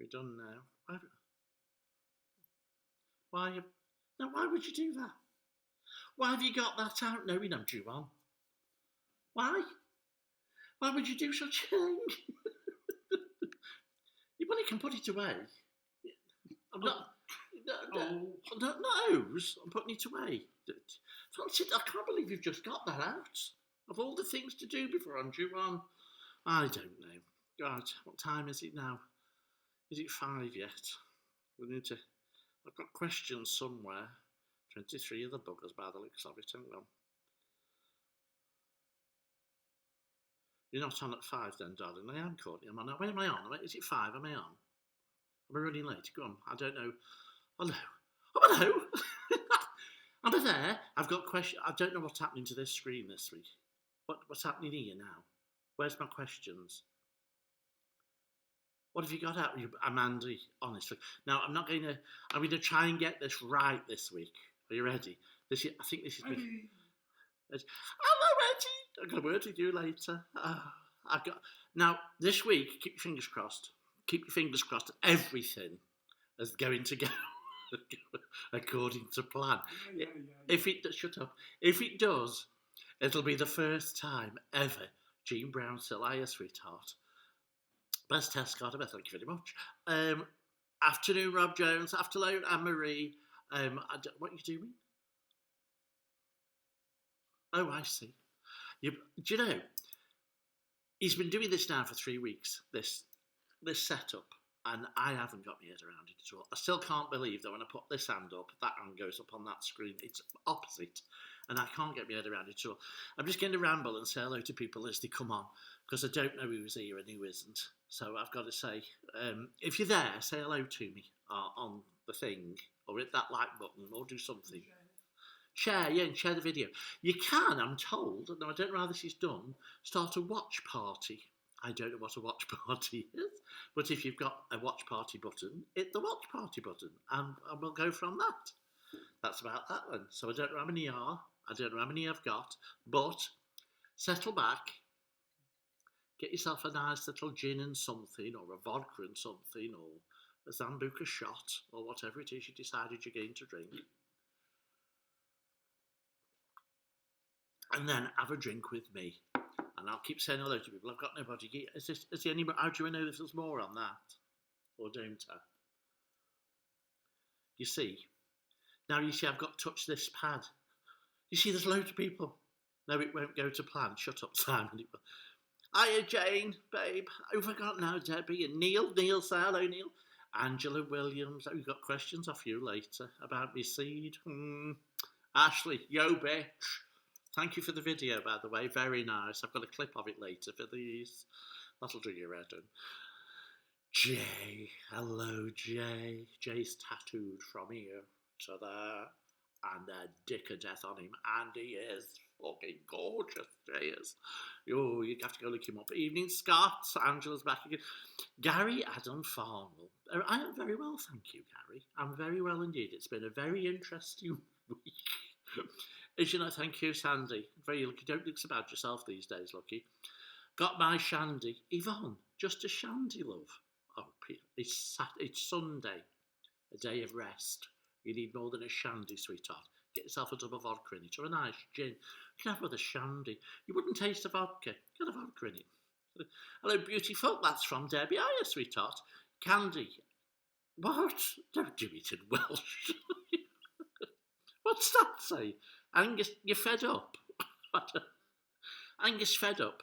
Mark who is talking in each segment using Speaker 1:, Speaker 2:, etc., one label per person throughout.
Speaker 1: We're done now. Why? Now, why would you do that? Why have you got that out knowing I'm due on? Why? Why would you do such a thing? You only can put it away. I'm not. Not nose. I'm putting it away. I can't believe you've just got that out. Of all the things to do before I'm due on, I don't know. God, what time is it now? Is it 5 yet? We need to. I've got questions somewhere. 23 of the buggers by the looks of it. Hang on. You're not on at 5 then, darling. I am, Courtney. Where am I on? Is it 5? Am I on? Am I running late? Go on. I don't know. Hello. Oh, hello. Am I there? I've got questions. I don't know what's happening to this screen this week. What's happening here now? Where's my questions? What have you got out of you, Amanda? Honestly. Now, I'm going to try and get this right this week. Are you ready? I think this is me. Hello, Reggie. I've got a word with you later. Now, this week, keep your fingers crossed. Keep your fingers crossed. Everything is going to go according to plan. Shut up. If it does, it'll be the first time ever Jean Brown still hiya, sweetheart. Best test card ever. Thank you very much. Afternoon, Rob Jones. Afternoon, Anne-Marie. What are you doing? Oh, I see. Do you know? He's been doing this now for 3 weeks. This setup, and I haven't got my head around it at all. I still can't believe that when I put this hand up, that hand goes up on that screen. It's opposite, and I can't get my head around it at all. I'm just going to ramble and say hello to people as they come on, because I don't know who's here and who isn't. So I've got to say, if you're there, say hello to me on the thing, or hit that like button, or do something. Share, and share the video. You can, I'm told, now I don't know how this is done, start a watch party. I don't know what a watch party is, but if you've got a watch party button, hit the watch party button, and we'll go from that. That's about that then. So I don't know how many are, I don't know how many I've got, but settle back, get yourself a nice little gin and something, or a vodka and something, or a Zambuca shot, or whatever it is you decided you're going to drink. And then have a drink with me. And I'll keep saying hello to people. I've got nobody. Is there any more? How do I know if there's more on that? Or don't I? You see? Now you see I've got to touch this pad. You see there's loads of people. No, it won't go to plan. Shut up, Simon. Hiya, Jane, babe. I forgot now, Debbie. And Neil, say hello, Neil. Angela Williams. We've got questions off you later about me seed. Ashley, yo, bitch. Thank you for the video, by the way. Very nice. I've got a clip of it later for these. That'll do your head in. Jay. Hello, Jay. Jay's tattooed from here to there. And a dick of death on him. And he is fucking gorgeous, Jay is. Oh, you have to go look him up. Evening, Scott. Angela's back again. Gary Adam Farnwell. I am very well, thank you, Gary. I'm very well indeed. It's been a very interesting week. As you know, thank you, Sandy. Very lucky. Don't look so bad yourself these days, Lucky. Got my shandy. Yvonne, just a shandy, love. Oh, it's Sunday, a day of rest. You need more than a shandy, sweetheart. Get yourself a double vodka in it, or a nice gin. You can have with a shandy. You wouldn't taste the vodka. Get a vodka in it. Hello, beautiful. That's from Debbie. Oh, yeah, sweetheart. Candy. What? Don't do it in Welsh. What's that say? Angus, you're fed up. Angus fed up.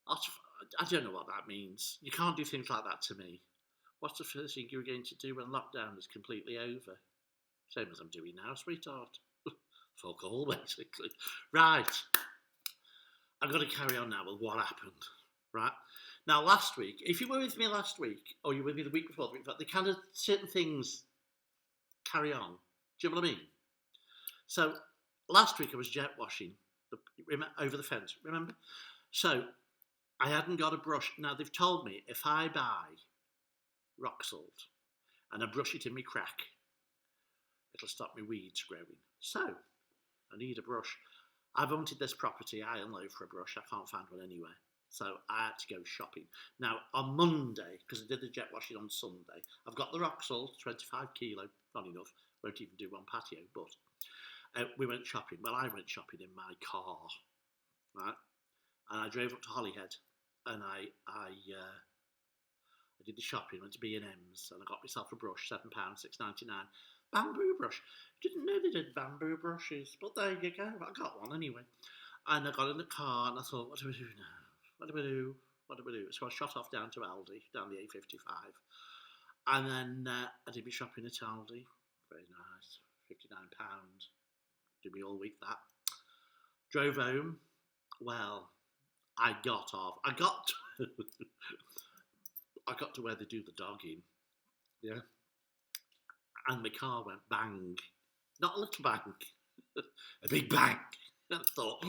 Speaker 1: I don't know what that means. You can't do things like that to me. What's the first thing you're going to do when lockdown is completely over? Same as I'm doing now, sweetheart. Fuck all, basically. Right. I've got to carry on now with what happened. Right. Now, last week, if you were with me last week, or you were with me the week before, the kind of certain things carry on. Do you know what I mean? So, last week I was jet washing over the fence, remember? So, I hadn't got a brush. Now, they've told me if I buy rock salt and I brush it in my crack, it'll stop my weeds growing. So, I need a brush. I've wanted this property high and low for a brush. I can't find one anywhere. So I had to go shopping. Now, on Monday, because I did the jet washing on Sunday, I've got the rock salt, 25 kilo, not enough, won't even do one patio, but we went shopping. Well, I went shopping in my car, right? And I drove up to Holyhead, and I did the shopping, went to B&M's, and I got myself a brush, £7, £6.99. Bamboo brush. Didn't know they did bamboo brushes, but there you go. I got one anyway. And I got in the car, and I thought, what do we do now? What do we do? What do we do? So I shot off down to Aldi, down the A55. And then I did my shopping at Aldi. Very nice. £59. Did me all week that. Drove home. Well, I got off. I got to where they do the dogging. Yeah. And my car went bang. Not a little bang. A big bang. And I thought,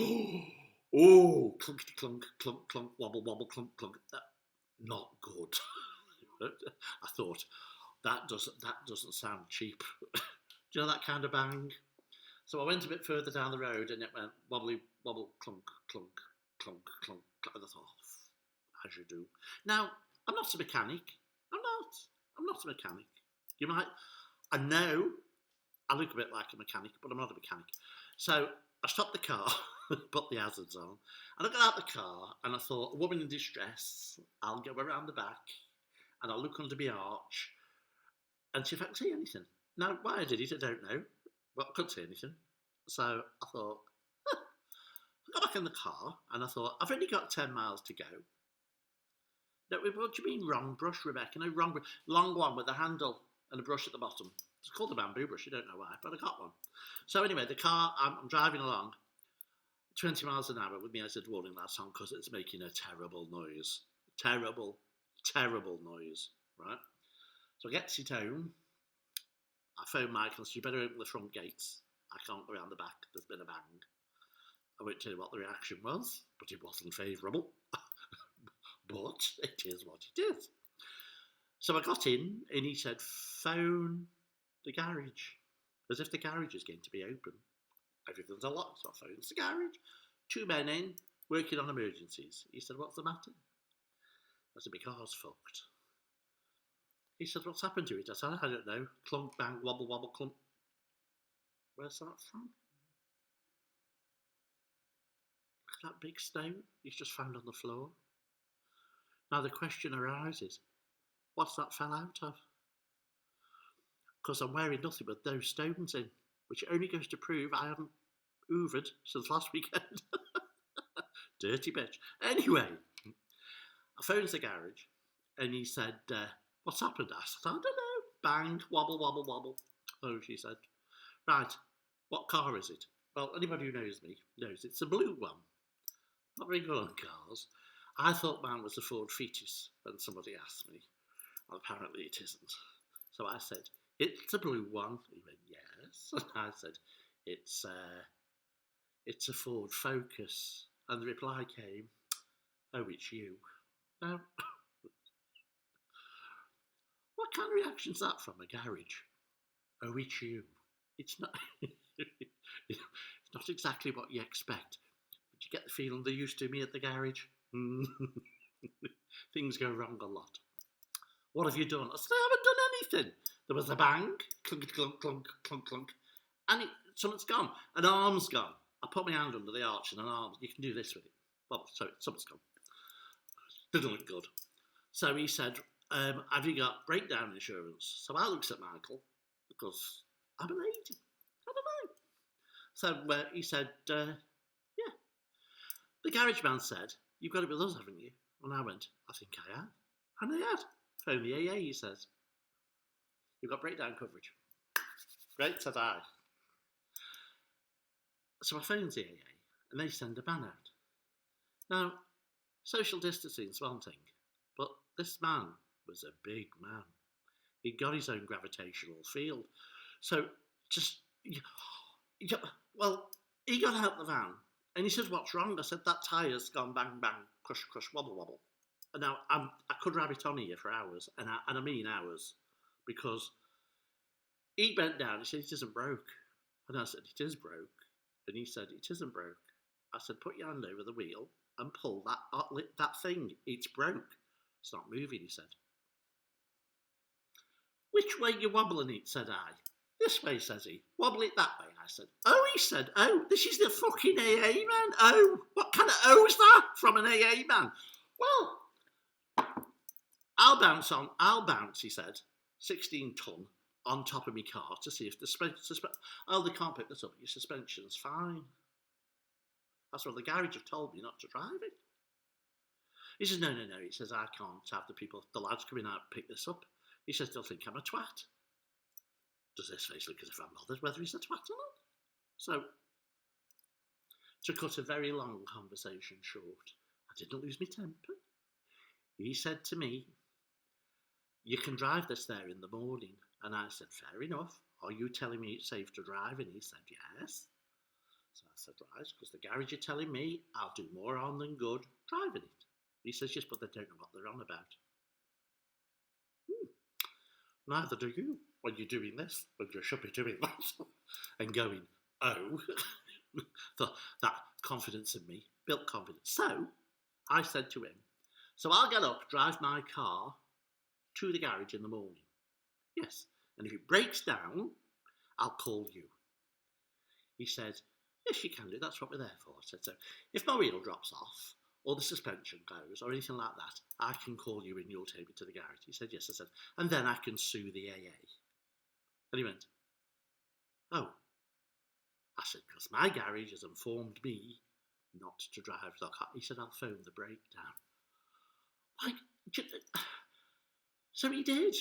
Speaker 1: oh, clunkety clunk, clunk, clunk, wobble, wobble, clunk, clunk. Not good. I thought, that doesn't sound cheap. Do you know that kind of bang? So I went a bit further down the road and it went wobbly, wobble, clunk, clunk, clunk, clunk. And I thought, as you do. Now, I'm not a mechanic. I'm not a mechanic. You might, I know I look a bit like a mechanic, but I'm not a mechanic. So I stopped the car, put the hazards on, and I got out the car and I thought, a woman in distress, I'll go around the back and I'll look under my arch and see if I can see anything. Now, why I did it, I don't know, but I couldn't see anything. So I thought, I got back in the car and I thought, I've only got 10 miles to go. No, what do you mean wrong brush, Rebecca? No, wrong brush. Long one with a handle and a brush at the bottom. It's called a bamboo brush, you don't know why, but I got one. So anyway, the car, I'm driving along, 20 miles an hour with my hazard warning lights on because it's making a terrible noise. Terrible, terrible noise, right? So I get to home, I phone Michael, so you better open the front gates. I can't go around the back, there's been a bang. I won't tell you what the reaction was, but it wasn't favourable. But it is what it is. So I got in and he said, phone the garage, as if the garage is going to be open. Everything's unlocked, so I phoned the garage. 2 men in, working on emergencies. He said, what's the matter? I said, my car's fucked. He said, what's happened to it? I said, I don't know. Clunk, bang, wobble, wobble, clump. Where's that from? Look at that big stone he's just found on the floor. Now the question arises, what's that fell out of? Because I'm wearing nothing but those stones in, which only goes to prove I haven't hoovered since last weekend. Dirty bitch. Anyway, I phoned the garage and he said, what's happened? I said, I don't know. Bang, wobble, wobble, wobble. Oh, she said, right, what car is it? Well, anybody who knows me knows it's a blue one. Not very good on cars. I thought mine was a Ford Focus when somebody asked me. Well, apparently it isn't. So I said, it's a blue one. He went, yes. And I said, it's a Ford Focus. And the reply came, oh, it's you. Now, what kind of reaction is that from a garage? Oh, it's you. It's not, it's not exactly what you expect. But you get the feeling they used to me at the garage. Things go wrong a lot. What have you done? I said, I haven't done anything. There was a bang, clunk, clunk, clunk, clunk, clunk, and something's gone. An arm's gone. I put my hand under the arch and an arm. You can do this with it. Well, so something's gone. Didn't look good. So he said, have you got breakdown insurance? So I looked at Michael because I'm a lady. I don't know. So he said, yeah. The garage man said, you've got it with us, haven't you? And I went, I think I have. And I had. Phone the AA, he says. You've got breakdown coverage. Great, said I. So I phoned the AA, and they send a man out. Now, social distancing is one thing, but this man was a big man. He'd got his own gravitational field. So, well, he got out the van, and he said, what's wrong? I said, that tyre's gone bang, bang, crush, crush, wobble, wobble. And now, I could rabbit on here for hours, and I mean hours, because he bent down, he said, it isn't broke. And I said, it is broke. And he said, it isn't broke. I said, put your hand over the wheel and pull that thing. It's broke. It's not moving, he said. Which way you wobbling it, said I. This way, says he. Wobble it that way, I said. Oh, he said, oh, this is the fucking AA man. Oh, what kind of O's that from an AA man? Well, I'll bounce, he said, 16 ton on top of my car to see if the oh, they can't pick this up. Your suspension's fine. That's what the garage have told me, not to drive it. He says, no. He says, I can't have the lads coming out and pick this up. He says, they'll think I'm a twat. Does this face look as if I'm bothered whether he's a twat or not? So, to cut a very long conversation short, I didn't lose my temper. He said to me, you can drive this there in the morning. And I said, fair enough. Are you telling me it's safe to drive? And he said, yes. So I said, right, because the garage are telling me I'll do more harm than good driving it. He says, yes, but they don't know what they're on about. Neither do you when you're doing this, when you should be doing that. And going, oh, that confidence in me, built confidence. So I said to him, so I'll get up, drive my car to the garage in the morning. Yes, and if it breaks down, I'll call you. He said, yes, you can do, that's what we're there for. I said, so if my wheel drops off, or the suspension goes, or anything like that, I can call you and you'll take me to the garage. He said, yes. I said, and then I can sue the AA. And he went, oh. I said, because my garage has informed me not to drive the car. He said, I'll phone the breakdown. Like, so he did.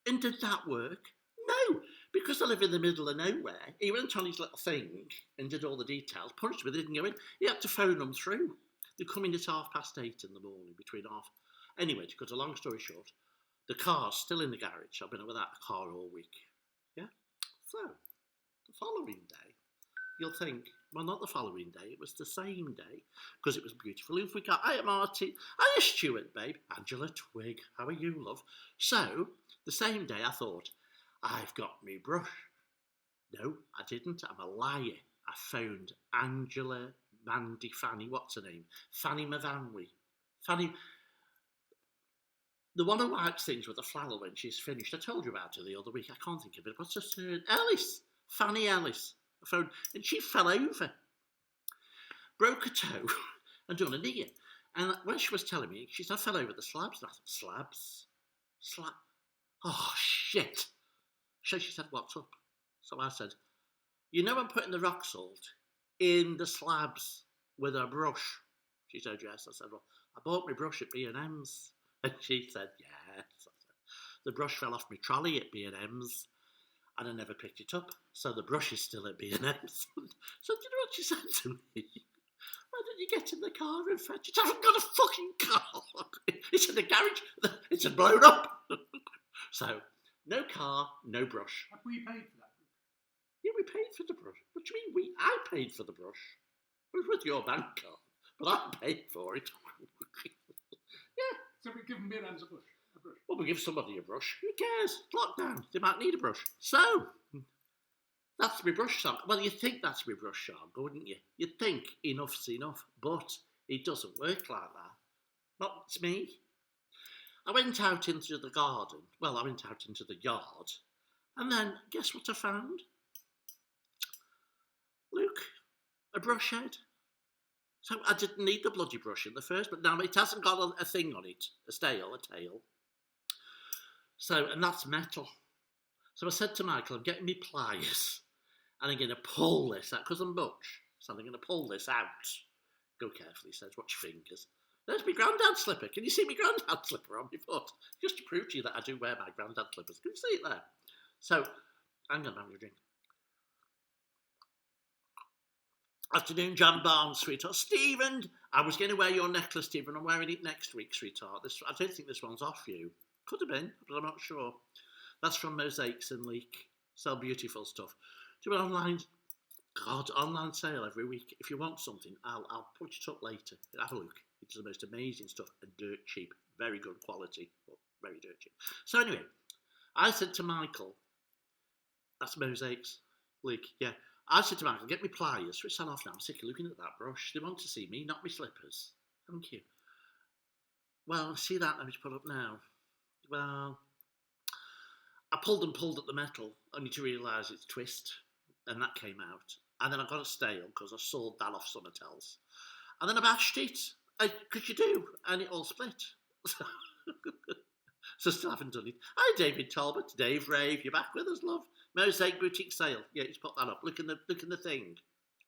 Speaker 1: And did that work? No, because I live in the middle of nowhere. He went on his little thing and did all the details, punched me, they didn't go in. He had to phone them through. They're coming at 8:30 in the morning, between half. Anyway, to cut a long story short, the car's still in the garage. I've been without a car all week. Yeah? So, the following day, you'll think, well, not the following day, it was the same day, because it was beautiful. If we got, hiya Marty, hiya Stuart, babe, Angela Twig, how are you, love? So, the same day I thought, I've got me brush. No, I didn't, I'm a liar. I phoned Angela, Mandy, Fanny, what's her name? Fanny Mavanwi. Fanny, the one who wipes things with a flannel when she's finished. I told you about her the other week, I can't think of it. What's her surname? Ellis, Fanny Ellis. I phoned, and she fell over, broke a toe, and done a knee. And when she was telling me, she said, I fell over the slabs. And I thought, slab? Oh, shit. So she said, what's up? So I said, you know I'm putting the rock salt in the slabs with a brush. She said, yes. I said, well, I bought my brush at B&M's. And she said, yes. I said, the brush fell off my trolley at B&M's. And I never picked it up. So the brush is still at B&M's. So do you know what she said to me? Why don't you get in the car and fetch it? I haven't got a fucking car. It's in the garage. It's blown up. So, no car, no brush.
Speaker 2: Have we paid for that?
Speaker 1: Yeah, we paid for the brush. What do you mean I paid for the brush? It was with your bank card, but I paid for it. Yeah.
Speaker 2: So we've given B&M's a brush.
Speaker 1: Well, we give somebody a brush. Who cares? Lockdown. They might need a brush. So, that's my brush song. Well, you'd think that's my brush song, wouldn't you? You'd think enough's enough, but it doesn't work like that. Not to me. I went out into the garden. Well, I went out into the yard. And then, guess what I found? Look, a brush head. So I didn't need the bloody brush in the first, but now it hasn't got a thing on it, a tail. So, and that's metal. So I said to Michael, I'm getting me pliers, and I'm going to pull this out, because I'm butch, so I'm going to pull this out. Go carefully, he says, watch your fingers. There's my granddad's slipper. Can you see my granddad's slipper on my foot? Just to prove to you that I do wear my granddad's slippers. Can you see it there? So, I'm going to have a drink. Afternoon, John Barnes, sweetheart. Stephen, I was going to wear your necklace, Stephen. I'm wearing it next week, sweetheart. I don't think this one's off you. Could have been, but I'm not sure. That's from Mosaics and Leek. Sell beautiful stuff. Do an online sale every week. If you want something, I'll put it up later. Have a look. It's the most amazing stuff and dirt cheap. Very good quality, but very dirt cheap. So anyway, I said to Michael, that's Mosaics, Leek, yeah. I said to Michael, get me pliers, switch that off now. I'm sick of looking at that brush. They want to see me, not my slippers. Thank you. Well, see that let me put up now. Well, I pulled and pulled at the metal, only to realise it's twist, and that came out. And then I got a stale because I sawed that off somewhere else. And then I bashed it, because you do, and it all split. So still haven't done it. Hi, David Talbot, Dave Rave, you're back with us, love. Mosaic Boutique Sale. Yeah, just put that up. Look in the thing,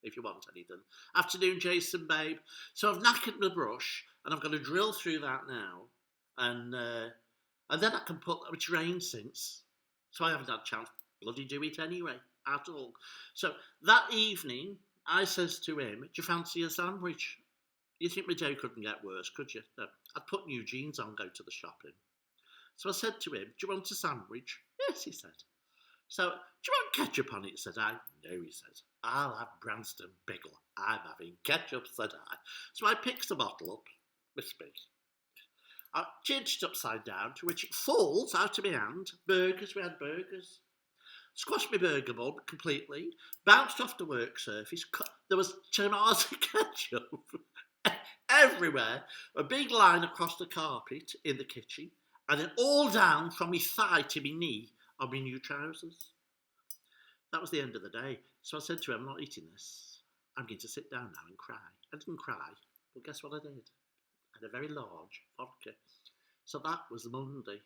Speaker 1: if you want anything. Afternoon, Jason, babe. So I've knackered my brush, and I've got to drill through that now, and then I can put, it's rained since, so I haven't had a chance to bloody do it anyway, at all. So that evening, I says to him, do you fancy a sandwich? You think my day couldn't get worse, could you? No. I'd put new jeans on, go to the shopping. So I said to him, do you want a sandwich? Yes, he said. So, do you want ketchup on it, said I. No, he said. I'll have Branston Biggle. I'm having ketchup, said I. So I picked the bottle up, with me. I changed it upside down, to which it falls out of my hand. Burgers, we had burgers. Squashed my burger bun completely, bounced off the work surface. There was tomato ketchup everywhere, a big line across the carpet in the kitchen, and then all down from my thigh to my knee on my new trousers. That was the end of the day. So I said to him, I'm not eating this. I'm going to sit down now and cry. I didn't cry, but guess what I did? I had a very large vodka. So that was the Monday.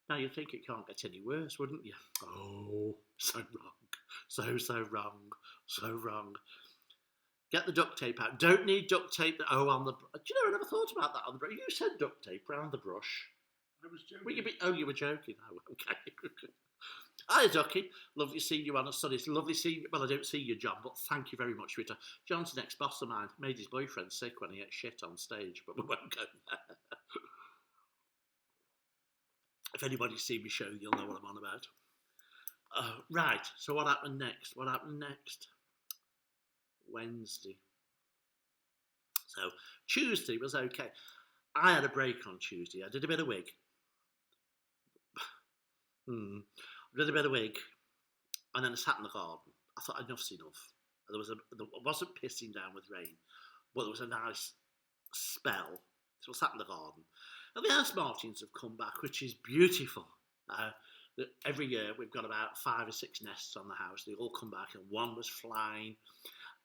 Speaker 1: Now you'd think it can't get any worse, wouldn't you? Oh, so wrong. So wrong. So wrong. Get the duct tape out. Don't need duct tape. Oh, on the... Do you know, I never thought about that on the brush. You said duct tape around the brush.
Speaker 2: I was joking.
Speaker 1: You were joking. Oh, okay. Hi, Ducky. Lovely seeing you on a Sunday. It's lovely seeing you. Well, I don't see you, John, but thank you very much for it. John's an ex-boss of mine. Made his boyfriend sick when he ate shit on stage, but we won't go there. If anybody's seen me show, you'll know what I'm on about. Right, so what happened next? Wednesday. So Tuesday was okay. I had a break on Tuesday. I did a bit of wig. And then I sat in the garden. I thought enough's enough. There wasn't pissing down with rain, but there was a nice spell. So I sat in the garden. And the house martins have come back, which is beautiful. Every year we've got about 5 or 6 nests on the house. They all come back, and one was flying.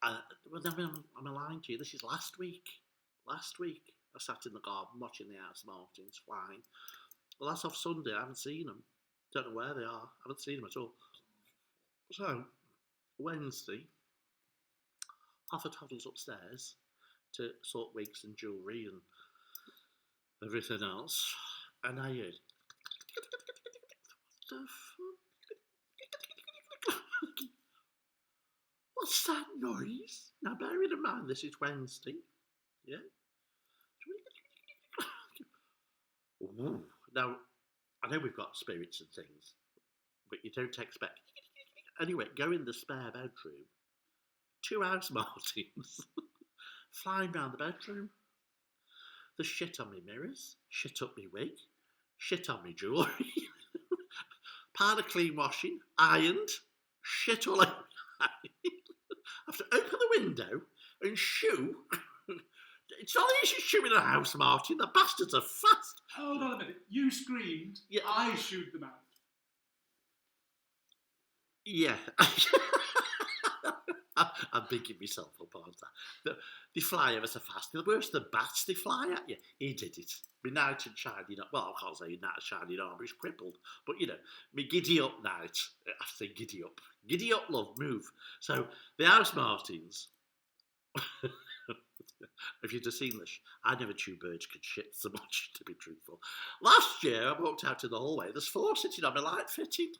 Speaker 1: I'm lying to you. This is last week. Last week I sat in the garden watching the house martins flying. Well, that's off Sunday. I haven't seen them. Don't know where they are. I haven't seen them at all. So Wednesday, half a toddler's upstairs to sort wigs and jewellery and everything else, and I heard, what the fuck? What's that noise? Now, bearing in mind this is Wednesday, yeah? Ooh. Now, I know we've got spirits and things, but you don't expect. Anyway, go in the spare bedroom. 2 house martins flying round the bedroom. There's shit on my mirrors, shit up my wig, shit on my jewellery, pile of clean washing, ironed, shit all over. I have to open the window and shoo. It's not easy shooing a house, Martin. The bastards are fast.
Speaker 2: Hold on a minute. You screamed. Yeah. I shooed them out.
Speaker 1: Yeah. I'm bigging myself up on that. They fly ever so fast. The worse the bats, they fly at you. He did it. My knight and shiny, well, I can't say knight and shiny armour is crippled, but you know, me giddy up knight. I say giddy up. Giddy up, love, move. So the house martins. If you'd have seen this, I never chew birds could shit so much, to be truthful. Last year, I walked out in the hallway. There's 4 sitting on my light fitting.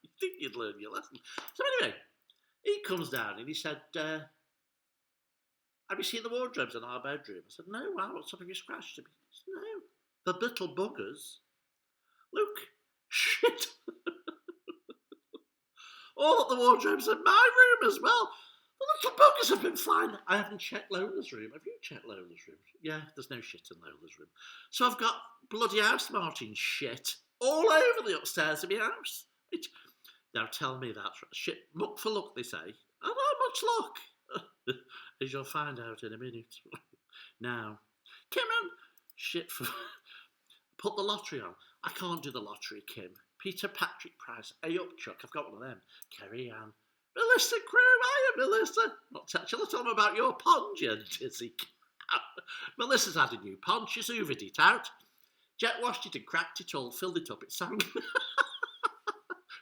Speaker 1: You think you'd learn your lesson. So anyway, he comes down and he said, have you seen the wardrobes in our bedroom? I said, no, why? What's up? Have you scratched them? He said, no. The little buggers. Look, shit. All at the wardrobes in my room as well. The little buggers have been flying. I haven't checked Lola's room. Have you checked Lola's room? Yeah, there's no shit in Lola's room. So I've got bloody house martin shit all over the upstairs of my house. Now tell me that's shit. Muck for luck, they say. Oh, not much luck. As you'll find out in a minute. Now, Kim and shit for put the lottery on. I can't do the lottery, Kim. Peter Patrick Price. Hey up, Chuck. I've got one of them. Kerry Ann. Melissa Crew. Hiya, Melissa. Not shall I tell them about your pond, you dizzy cow? Melissa's had a new pond. She's hoovered it out. Jet washed it and cracked it all. Filled it up. It sank.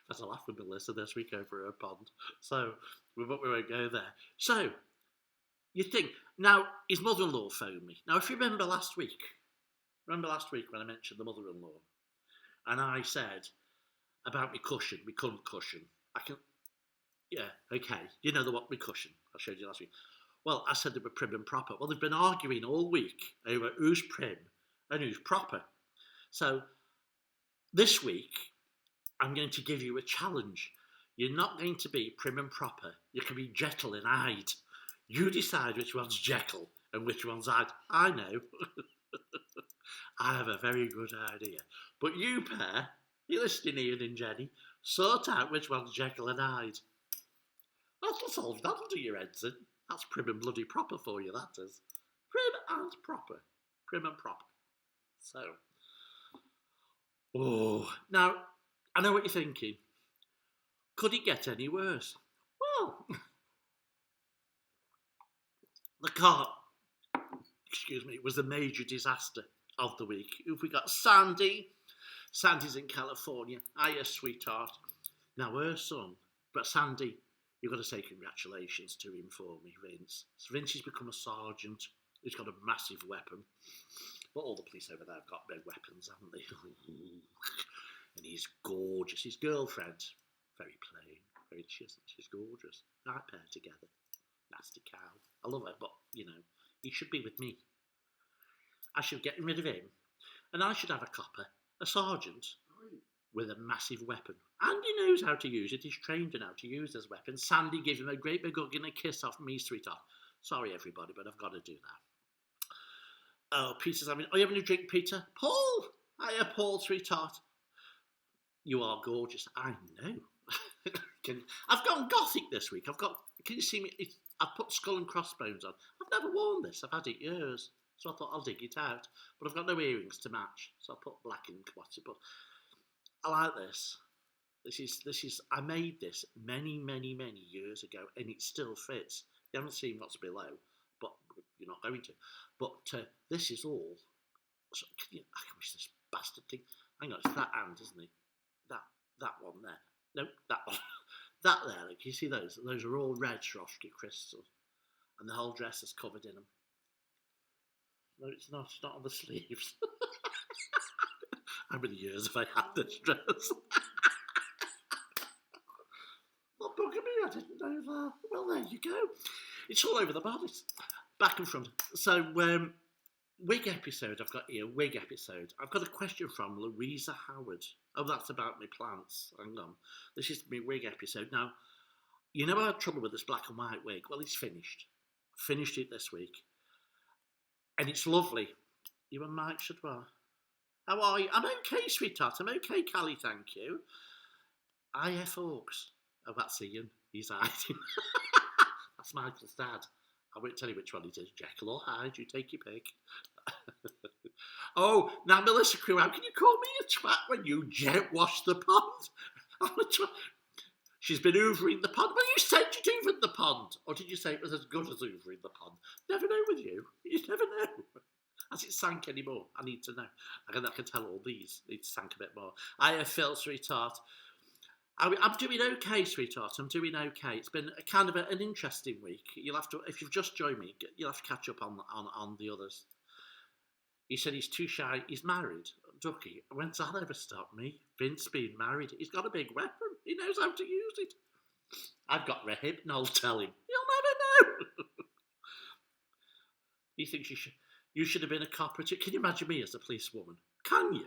Speaker 1: That's a laugh with Melissa this week over her pond. So, we won't go there. So, you think, now, his mother-in-law phoned me. Now, if you remember last week when I mentioned the mother-in-law, and I said about my cushion, my cunt cushion, okay, you know what, my cushion, I showed you last week. Well, I said they were prim and proper. Well, they've been arguing all week over who's prim and who's proper. So, this week, I'm going to give you a challenge. You're not going to be prim and proper. You can be Jekyll and Hyde. You decide which one's Jekyll and which one's Hyde. I know. I have a very good idea. But you pair, you listening, Ian and Jenny, sort out which one's Jekyll and Hyde. That'll do your heads in. That's prim and bloody proper for you, that is. Prim and proper. Prim and proper. So. Oh. Now, I know what you're thinking. Could it get any worse? Well, the car, was a major disaster of the week. If we got Sandy, Sandy's in California. Hiya, sweetheart. Now, her son, but Sandy, you've got to say congratulations to him for me, Vince. So Vince has become a sergeant. He's got a massive weapon. But all the police over there have got big weapons, haven't they? And he's gorgeous. His girlfriend, very plain. She's gorgeous. Right pair together. Nasty cow. I love her, but, he should be with me. I should get rid of him. And I should have a copper, a sergeant, with a massive weapon. And he knows how to use it. He's trained in how to use his weapon. Sandy gives him a great big hug and a kiss off me, sweetheart. Sorry, everybody, but I've got to do that. Oh, Peter's having... Are you having a drink, Peter? Paul! Hiya, Paul, sweetheart. You are gorgeous. I know. I've gone gothic this week. Can you see me? I've put skull and crossbones on. I've never worn this. I've had it years. So I thought I'll dig it out. But I've got no earrings to match. So I put black and what's it. But I like this. This is. I made this many, many, many years ago, and it still fits. You haven't seen what's below, but you're not going to. But this is all. So, I wish this bastard thing. Hang on, it's that hand, isn't it? That one there. No, that one. That there, like, you see those? Those are all red Swarovski crystals. And the whole dress is covered in them. No, it's not. It's not on the sleeves. How many years have I had this dress? Not bugging me, I didn't know that. Well, there you go. It's all over the bodice. Back and front. So, wig episode, I've got here, wig episode. I've got a question from Louisa Howard. Oh, that's about my plants. Hang on. This is my wig episode. Now, you know I had trouble with this black and white wig. Well, it's finished. Finished it this week. And it's lovely. You and Mike should well. How are you? I'm okay, sweetheart. I'm okay, Callie, thank you. IF Hawks. Oh, that's Ian. He's hiding. That's Michael's dad. I won't tell you which one it is, Jekyll or Hyde. You take your pick. Oh, now Melissa Crew, how can you call me a twat when you jet wash the pond? I'm a twat. She's been hoovering the pond. Well, you said you'd hoovered the pond. Or did you say it was as good as hoovering the pond? Never know with you. You never know. Has it sank anymore? I need to know. I can tell all these. It sank a bit more. I Phil, sweetheart. I'm doing okay, sweetheart. I'm doing okay. It's been a kind of an interesting week. You'll have to, if you've just joined me, you'll have to catch up on the others. He said he's too shy. He's married. Ducky, when's that ever stopped me? Vince being married. He's got a big weapon. He knows how to use it. I've got Rehypnol, tell him. You'll never know. He thinks you should have been a copper too. Can you imagine me as a policewoman? Can you?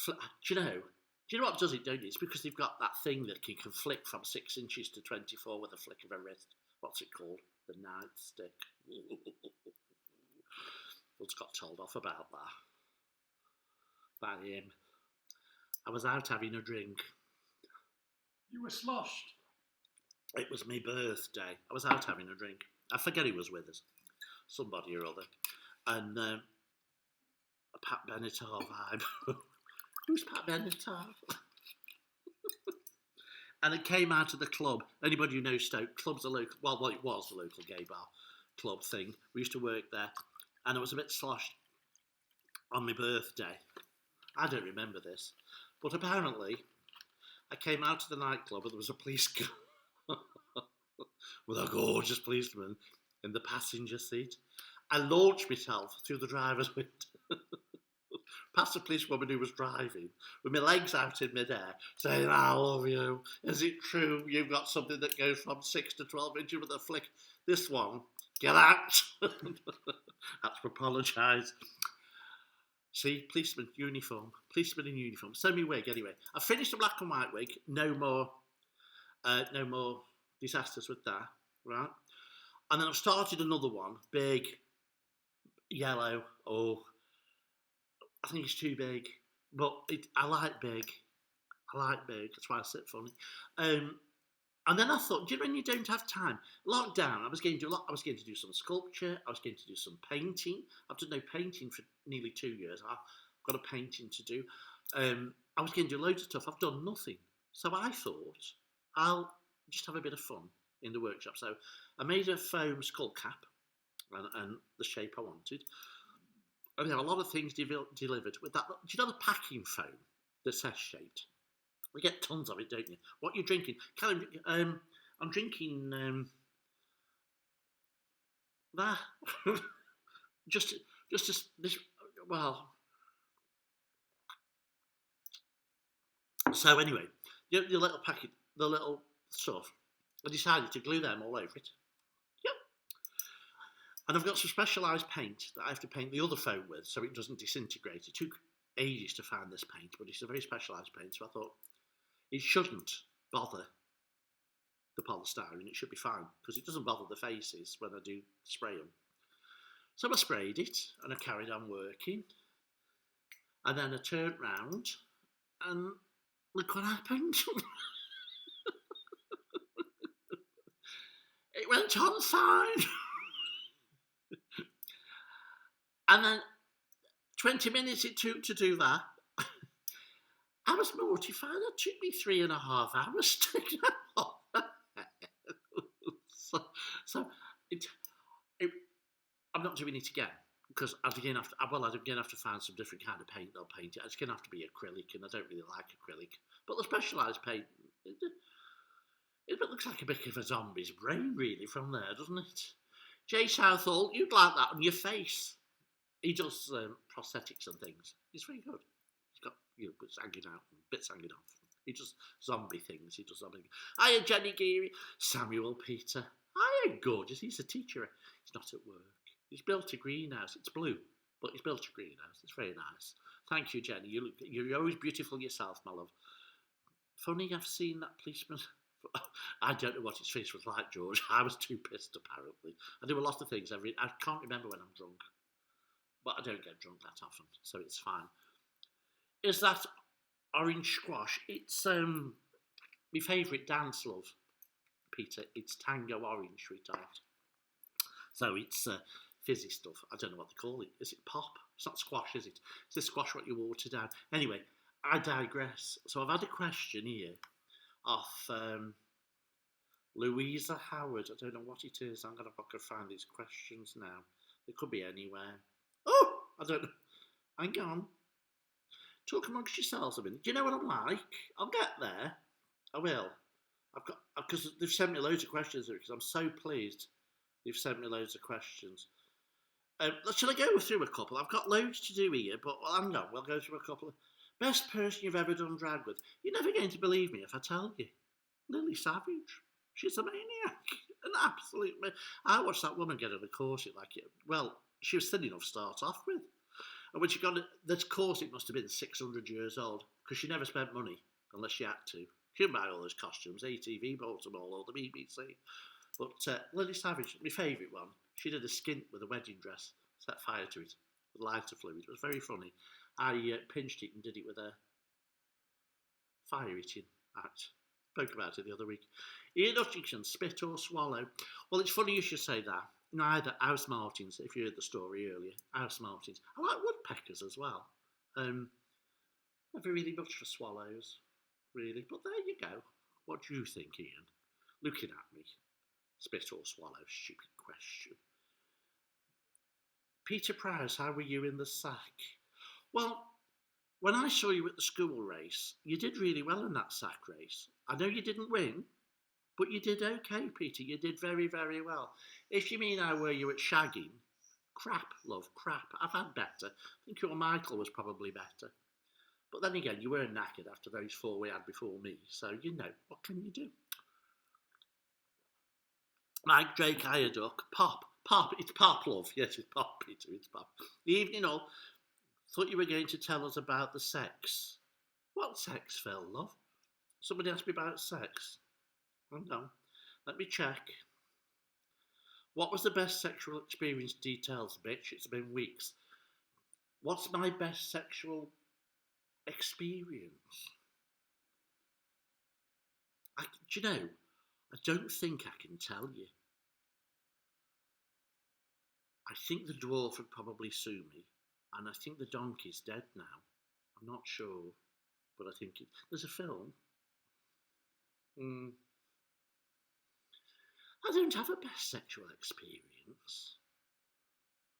Speaker 1: Do you know what does it, don't you? It's because they've got that thing that can flick from 6 inches to 24 with a flick of a wrist. What's it called? The nightstick. Just got told off about that. By him. I was out having a drink.
Speaker 2: You were sloshed.
Speaker 1: It was my birthday. I was out having a drink. I forget he was with us. Somebody or other. and a Pat Benatar vibe. Who's Pat Benatar? And it came out of the club. Anybody who knows Stoke, club's a local, well, it was a local gay bar club thing. We used to work there, and I was a bit sloshed on my birthday. I don't remember this, but apparently I came out of the nightclub and there was a police car with a gorgeous policeman in the passenger seat. I launched myself through the driver's window past a policewoman who was driving with my legs out in midair saying, I love you. Is it true you've got something that goes from 6 to 12 inches with a flick? This one, get out. Had to apologise. See, policeman uniform. Policeman in uniform. Send me wig anyway. I finished the black and white wig. No more disasters with that, right? And then I've started another one, big, yellow. Oh, I think it's too big, but I like big. That's why I sit funny. And then I thought, do you know when you don't have time? Lockdown, I was going to do some sculpture. I was going to do some painting. I've done no painting for nearly 2 years. I've got a painting to do. I was going to do loads of stuff. I've done nothing. So I thought I'll just have a bit of fun in the workshop. So I made a foam skull cap and the shape I wanted. And there are a lot of things delivered with that. Do you know the packing foam that says shaped? We get tons of it, don't you? What are you drinking? Callum, I'm drinking that. just this. Well, so anyway, the little packet, the little stuff. I decided to glue them all over it. Yep. And I've got some specialised paint that I have to paint the other foam with, so it doesn't disintegrate. It took ages to find this paint, but it's a very specialised paint. So I thought, it shouldn't bother the polystyrene, it should be fine, because it doesn't bother the faces when I do spray them. So I sprayed it, and I carried on working, and then I turned round, and look what happened. It went on fine. And then 20 minutes it took to do that. I was mortified. It took me 3.5 hours to get off. I'm not doing it again because I'd again have to find some different kind of paint. I'll paint it. It's going to have to be acrylic, and I don't really like acrylic. But the specialised paint, it looks like a bit of a zombie's brain, really, from there, doesn't it? Jay Southall, you'd like that on your face. He does prosthetics and things. He's very good. He's got bits hanging off. He does zombie things. Hiya, Jenny Geary. Samuel Peter. Hiya, gorgeous. He's a teacher. He's not at work. He's built a greenhouse. It's blue, but he's built a greenhouse. It's very nice. Thank you, Jenny. You're always beautiful yourself, my love. Funny, I've seen that policeman. I don't know what his face was like, George. I was too pissed, apparently. I do a lot of things. I can't remember when I'm drunk. But I don't get drunk that often, so it's fine. Is that orange squash? It's my favourite dance, love, Peter. It's tango orange, sweetheart. So it's fizzy stuff. I don't know what they call it. Is it pop? It's not squash, is it? It's the squash what you water down. Anyway, I digress. So I've had a question here off Louisa Howard. I don't know what it is. I'm going to have to find these questions now. It could be anywhere. Oh, I don't know. Hang on. Talk amongst yourselves a minute. Do you know what I'm like? I'll get there. I will. Because they've sent me loads of questions because I'm so pleased they've sent me loads of questions. Shall I go through a couple? I've got loads to do here, but hang on. We'll go through a couple. Best person you've ever done drag with? You're never going to believe me if I tell you. Lily Savage. She's a maniac. An absolute maniac. I watched that woman get on a corset like it. Well, she was thin enough to start off with. And when she got this corset, must have been 600 years old because she never spent money unless she had to. She didn't buy all those costumes. ATV bought them all, or the BBC. But Lily Savage, my favourite one, she did a skint with a wedding dress, set fire to it with lighter fluid. It was very funny. I pinched it and did it with a fire eating act. Spoke about it the other week. Ian Hutchinson, spit or swallow? Well, it's funny you should say that. Neither house martins, if you heard the story earlier, house martins. I like woodpeckers as well. Never really much for swallows, really. But there you go. What do you think, Ian? Looking at me. Spit or swallow, stupid question. Peter Price, how were you in the sack? Well, when I saw you at the school race, you did really well in that sack race. I know you didn't win, but you did okay, Peter. You did very, very well. If you mean how were you at shagging, crap, love, crap. I've had better. I think your Michael was probably better. But then again, you were knackered after those 4 we had before me. So, what can you do? Mike Drake, Ireduck, Pop, it's Pop, love. Yes, it's Pop, Peter, it's Pop. The evening all, thought you were going to tell us about the sex. What sex, Phil, love? Somebody asked me about sex. Hold on, let me check. What was the best sexual experience? Details, bitch. It's been weeks. What's my best sexual experience? Do you know, I don't think I can tell you. I think the dwarf would probably sue me, and I think the donkey's dead now. I'm not sure, but I think there's a film. I don't have a best sexual experience.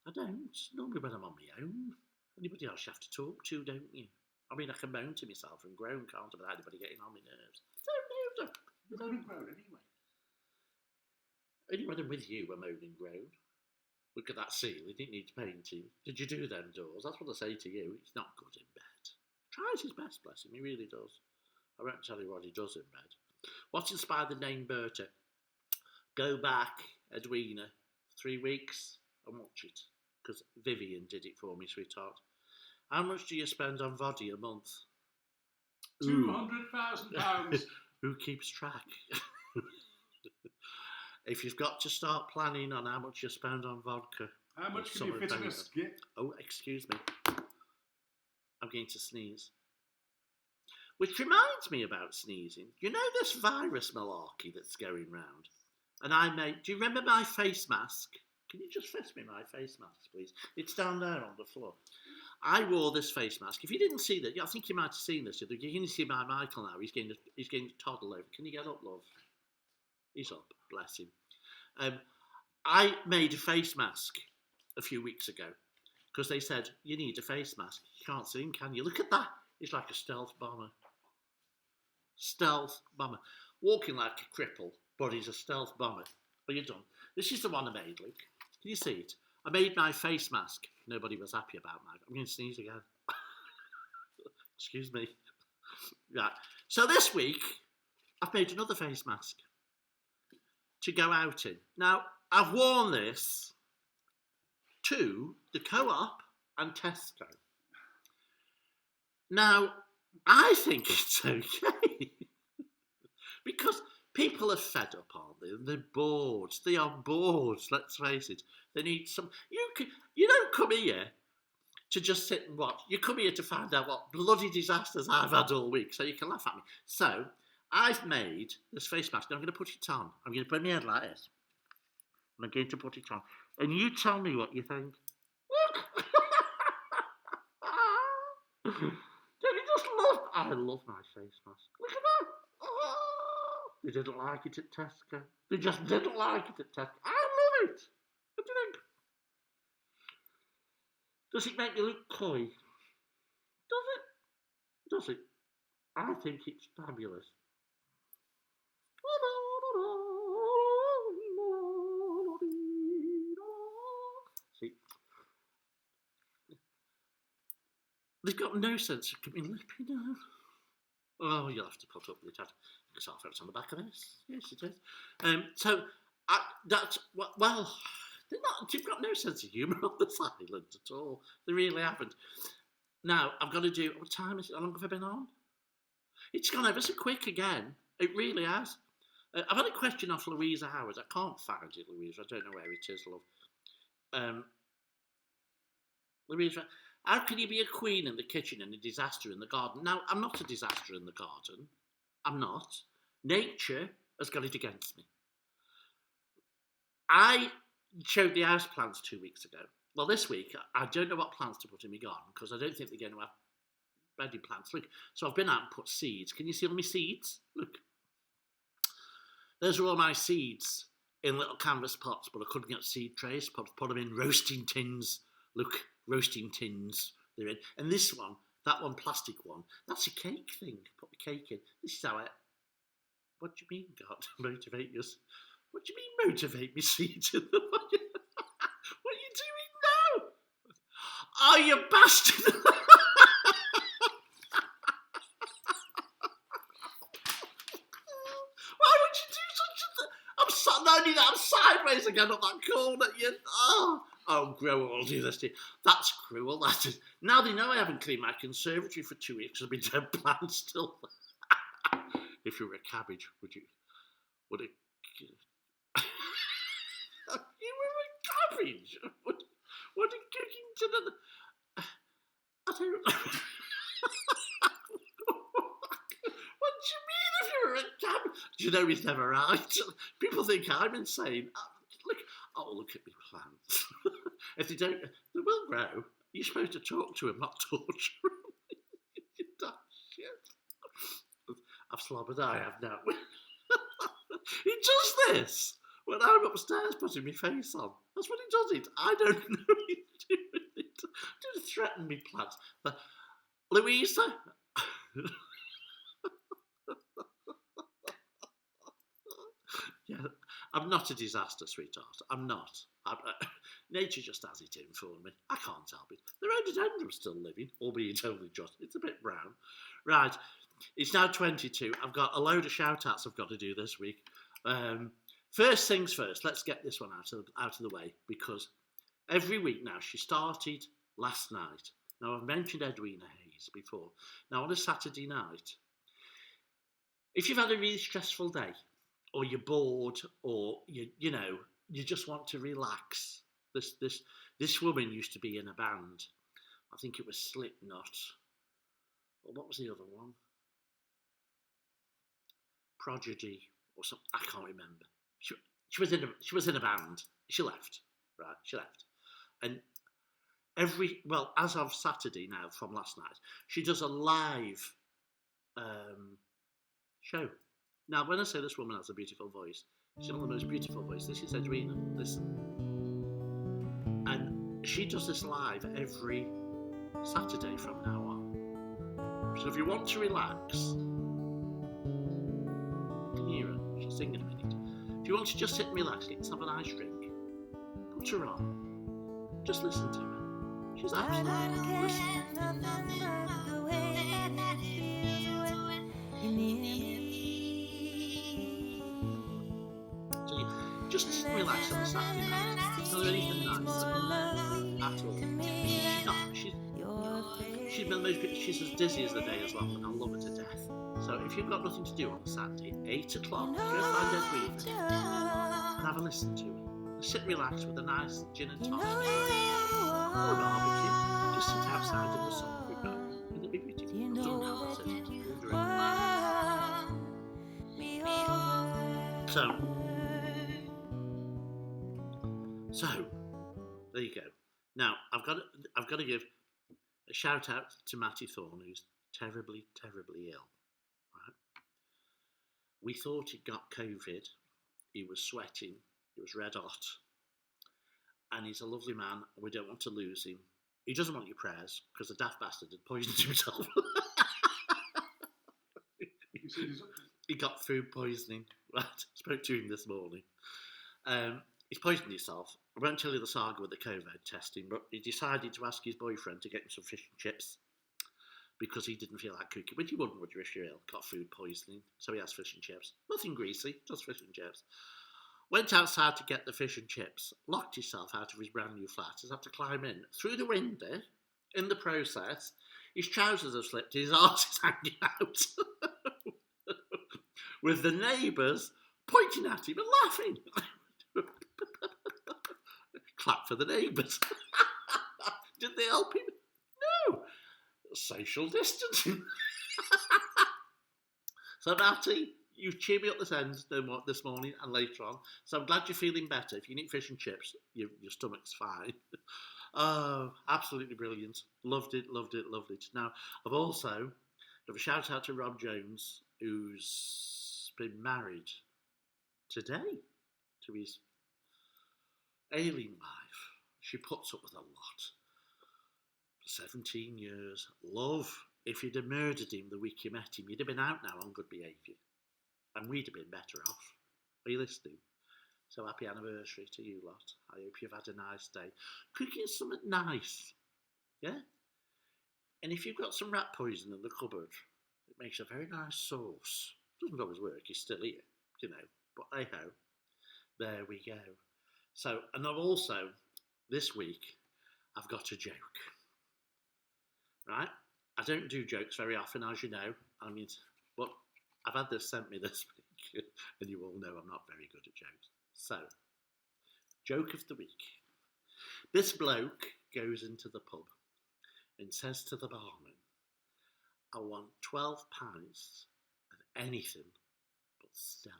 Speaker 1: I don't. Normally when I'm on my own. Anybody else you have to talk to, don't you? I mean, I can moan to myself and groan, can't I, without anybody getting on my nerves.
Speaker 2: You moan and groan anyway.
Speaker 1: Only when I'm with you, I moan and groan. Look at that ceiling, it needs painting. Did you do them doors? That's what I say to you. He's not good in bed. Tries his best, bless him, he really does. I won't tell you what he does in bed. What inspired the name Berta? Go back, Edwina, 3 weeks and watch it. Because Vivian did it for me, sweetheart. How much do you spend on Voddy a month?
Speaker 2: £200,000.
Speaker 1: Who keeps track? If you've got to start planning on how much you spend on vodka.
Speaker 2: How much can you fit in a skip?
Speaker 1: Oh, excuse me. I'm going to sneeze. Which reminds me about sneezing. You know this virus malarkey that's going round? And do you remember my face mask? Can you just fetch me my face mask, please? It's down there on the floor. I wore this face mask. If you didn't see that, I think you might have seen this. You can see my Michael now. He's going to toddle over. Can you get up, love? He's up, bless him. I made a face mask a few weeks ago because they said, you need a face mask. You can't see him, can you? Look at that. He's like a stealth bomber. Stealth bomber. Walking like a cripple, but he's a stealth bomber. Are you done? This is the one I made, Luke. Can you see it? I made my face mask. Nobody was happy about mine. I'm going to sneeze again. Excuse me. Right. So this week, I've made another face mask to go out in. Now, I've worn this to the Co-op and Tesco. Now, I think it's okay. Because people are fed up, aren't they? And they're bored. They are bored, let's face it. They need some... You don't come here to just sit and watch. You come here to find out what bloody disasters I've had all week, so you can laugh at me. So, I've made this face mask, and I'm going to put it on. I'm going to put my head like this. And I'm going to put it on. And you tell me what you think. Look! Don't you just love... I love my face mask. Look at that! Oh, they didn't like it at Tesco. They just didn't like it at Tesco. I love it! What do you think? Does it make me look coy? Does it? Does it? I think it's fabulous. See? They've got no sense of coming lippy now. Oh, you'll have to put up with that. Because I'll throw it on the back of this. Yes, it is. Well, they've got no sense of humour on this island at all. They really haven't. Now, I've got to do... What time is it? How long have I been on? It's gone ever so quick again. It really has. I've had a question off Louisa Howard. I can't find it, Louisa. I don't know where it is, love. Louisa, how can you be a queen in the kitchen and a disaster in the garden? Now, I'm not a disaster in the garden. I'm not. Nature has got it against me. I showed the house plants 2 weeks ago. Well, this week, I don't know what plants to put in my garden because I don't think they're going to have bedding plants. Look, so I've been out and put seeds. Can you see all my seeds? Look. Those are all my seeds in little canvas pots, but I couldn't get seed trays. Put them in roasting tins. Look, roasting tins they're in. And this one, that one plastic one, that's a cake thing. Put the cake in. This is how I... What do you mean, God? Motivate us? What do you mean motivate me, seeds in the... What are you doing now? Oh, you bastard! Why would you do such a thing? Not only that, I'm sideways again up that corner. Oh, grow, I'll do this to you. That's cruel, that is. Now they know I haven't cleaned my conservatory for 2 weeks. There's been dead plants still. If you were a cabbage, would it... You were a cabbage? What a cooking to the... I don't know. What do you mean if you were a cabbage? Do you know he's never right? People think I'm insane. Look at me plants. If they don't, they will grow. You're supposed to talk to him, not torture him. You dumb shit. I've slobbered, I have now. He does this when I'm upstairs putting my face on. That's when he does it. I don't know he's doing it. Don't threaten me, plants. But Louisa. Yeah, I'm not a disaster, sweetheart. I'm not. Nature just has it in for me. I can't help it. The rhododendron's still living, albeit only just. It's a bit brown. Right, it's now 22. I've got a load of shout-outs I've got to do this week. First things first, let's get this one out of the way, because every week now, she started last night. Now, I've mentioned Edwina Hayes before. Now, on a Saturday night, if you've had a really stressful day, or you're bored, or you just want to relax. This woman used to be in a band. I think it was Slipknot. Or what was the other one? Prodigy or something. I can't remember. She was in a band. She left. Right, she left. And as of Saturday now from last night, she does a live show. Now, when I say this woman has a beautiful voice, she's one of the most beautiful voices. This is Edwina. Listen. And she does this live every Saturday from now on. So if you want to relax, you can hear her. She'll sing in a minute. If you want to just sit and relax, get yourself an ice drink, put her on. Just listen to her. She's absolutely listen. Just relax on a Saturday night. It's not anything nice at all. She's as dizzy as the day is long, and I love her to death. So if you've got nothing to do on a Saturday, 8 o'clock, go find Edwina and have a listen to her. Just sit and relax with a nice gin and tonic or a barbecue. Just sit outside in the sun for a bit. Wouldn't it be beautiful? So there you go. Now I've got to give a shout out to Matty Thorne, who's terribly, terribly ill. Right? We thought he'd got COVID. He was sweating. He was red hot, and he's a lovely man. We don't want to lose him. He doesn't want your prayers because the daft bastard had poisoned himself. He got food poisoning. Right, spoke to him this morning. He's poisoned himself. I won't tell you the saga with the COVID testing, but he decided to ask his boyfriend to get him some fish and chips because he didn't feel like cooking. But you wouldn't, would you, if you're ill? Got food poisoning. So he has fish and chips. Nothing greasy, just fish and chips. Went outside to get the fish and chips, locked himself out of his brand new flat, has had to climb in. Through the window, in the process, his trousers have slipped, his arse is hanging out. With the neighbours pointing at him and laughing. Clap for the neighbours. Did they help him? No. Social distancing. So Matty, You cheer me up this morning and later on. So I'm glad you're feeling better. If you can eat fish and chips, your stomach's fine. Oh, absolutely brilliant. Loved it. Now, I've also got a shout out to Rob Jones, who's been married today to his ailing wife. She puts up with a lot. 17 years. Love. If you'd have murdered him the week you met him, you'd have been out now on good behaviour. And we'd have been better off. Are you listening? So happy anniversary to you lot. I hope you've had a nice day. Cooking something nice. Yeah? And if you've got some rat poison in the cupboard, it makes a very nice sauce. Doesn't always work, he's still here, you know. But hey ho. There we go. So, and I've also, this week, I've got a joke. Right? I don't do jokes very often, as you know. I mean, but I've had this sent me this week, and you all know I'm not very good at jokes. So, joke of the week. This bloke goes into the pub and says to the barman, I want 12 pints of anything but Stella.